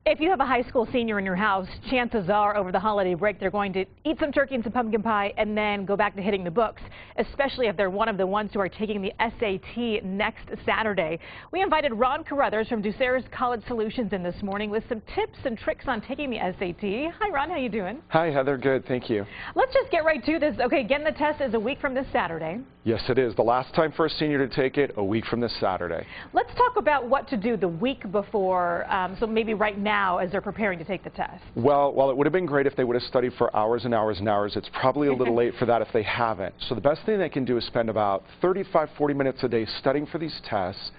If you have a high school senior in your house, chances are over the holiday break they're going to eat some turkey and some pumpkin pie and then go back to hitting the books, especially if they're one of the ones who are taking the SAT next Saturday. We invited Ron Carruthers from Ducerus College Solutions in this morning with some tips and tricks on taking the SAT. Hi, Ron. How you doing? Hi, Heather. Good. Thank you. Let's just get right to this. Okay, getting the test is a week from this Saturday. Yes, it is. The last time for a senior to take it, a week from this Saturday. Let's talk about what to do the week before, so maybe right now as they're preparing to take the test. Well, while it would have been great if they would have studied for hours and hours and hours, it's probably a little late for that if they haven't. So the best thing they can do is spend about 35-40 minutes a day studying for these tests.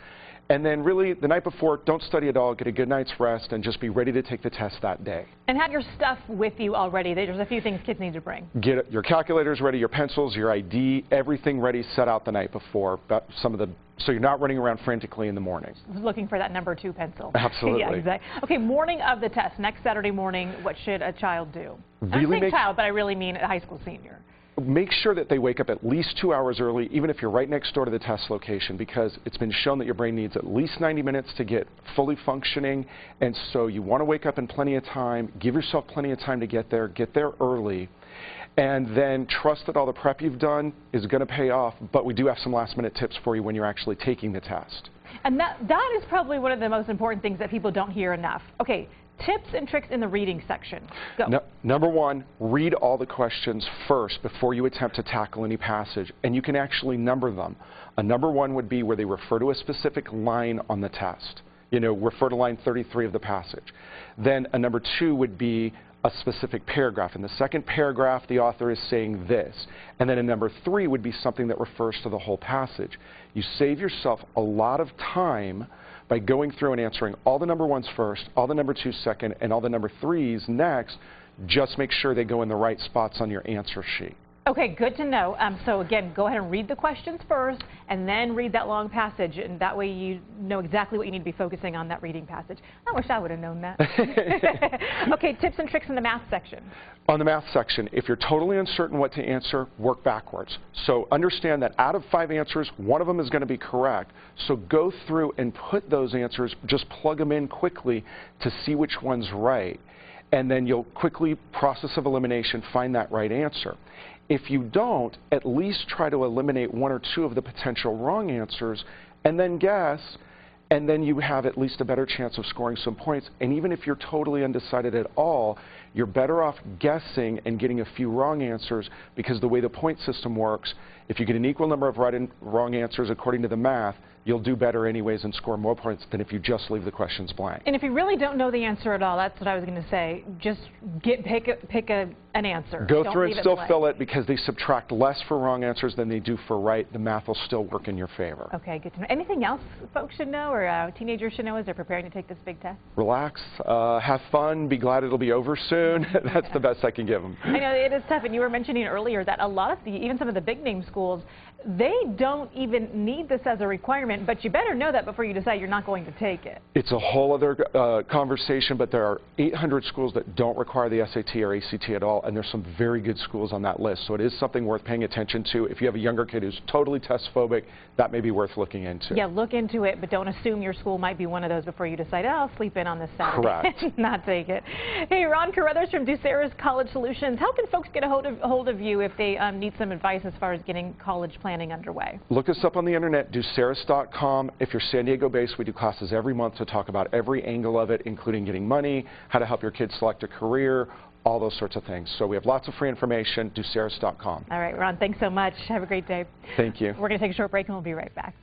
And then really, the night before, don't study at all, get a good night's rest, and just be ready to take the test that day. And have your stuff with you already. There's a few things kids need to bring. Get your calculators ready, your pencils, your ID, everything ready, set out the night before. So you're not running around frantically in the morning. Looking for that number 2 pencil. Absolutely. Yeah, exactly. Okay, morning of the test, next Saturday morning, what should a child do? Really I'm saying child, but I really mean a high school senior. Make sure that they wake up at least 2 hours early, even if you're right next door to the test location, because it's been shown that your brain needs at least 90 minutes to get fully functioning. And so you want to wake up in plenty of time, give yourself plenty of time to get there early, and then trust that all the prep you've done is going to pay off. But we do have some last-minute tips for you when you're actually taking the test. And that is probably one of the most important things that people don't hear enough. Okay. Tips and tricks in the reading section. Go. Number one, read all the questions first before you attempt to tackle any passage, and you can actually number them. A number one would be where they refer to a specific line on the test. You know, refer to line 33 of the passage. Then a number two would be a specific paragraph. In the second paragraph, the author is saying this. And then a number three would be something that refers to the whole passage. You save yourself a lot of time by going through and answering all the number ones first, all the number twos second, and all the number threes next. Just make sure they go in the right spots on your answer sheet. Okay, good to know. So again, go ahead and read the questions first, and then read that long passage, and that way you know exactly what you need to be focusing on that reading passage. I wish I would have known that. Okay, tips and tricks in the math section. On the math section, if you're totally uncertain what to answer, work backwards. So understand that out of 5 answers, one of them is going to be correct. So go through and put those answers, just plug them in quickly to see which one's right. And then you'll quickly, process of elimination, find that right answer. If you don't, at least try to eliminate 1 or 2 of the potential wrong answers and then guess, and then you have at least a better chance of scoring some points. And even if you're totally undecided at all, you're better off guessing and getting a few wrong answers, because the way the point system works, if you get an equal number of right and wrong answers according to the math, you'll do better anyways and score more points than if you just leave the questions blank. And if you really don't know the answer at all, that's what I was going to say, just pick an answer. Go through and still fill it, because they subtract less for wrong answers than they do for right. The math will still work in your favor. Okay, good to know. Anything else folks should know, or teenagers should know as they're preparing to take this big test? Relax, have fun, be glad it'll be over soon. That's the best I can give them. I know it is tough, and you were mentioning earlier that a lot of even some of the big name schools, they don't even need this as a requirement, but you better know that before you decide you're not going to take it. It's a whole other conversation, but there are 800 schools that don't require the SAT or ACT at all, and there's some very good schools on that list. So it is something worth paying attention to. If you have a younger kid who's totally test phobic, that may be worth looking into. Yeah, look into it, but don't assume your school might be one of those before you decide, oh, I'll sleep in on this Saturday. Correct. Not take it. Hey, Ron Carruthers from Ducerus College Solutions. How can folks get a hold of you if they need some advice as far as getting college planning underway? Look us up on the internet, Ducerus.com. If you're San Diego based, we do classes every month to talk about every angle of it, including getting money, how to help your kids select a career, all those sorts of things. So we have lots of free information, Ducerus.com. All right, Ron, thanks so much. Have a great day. Thank you. We're going to take a short break, and we'll be right back.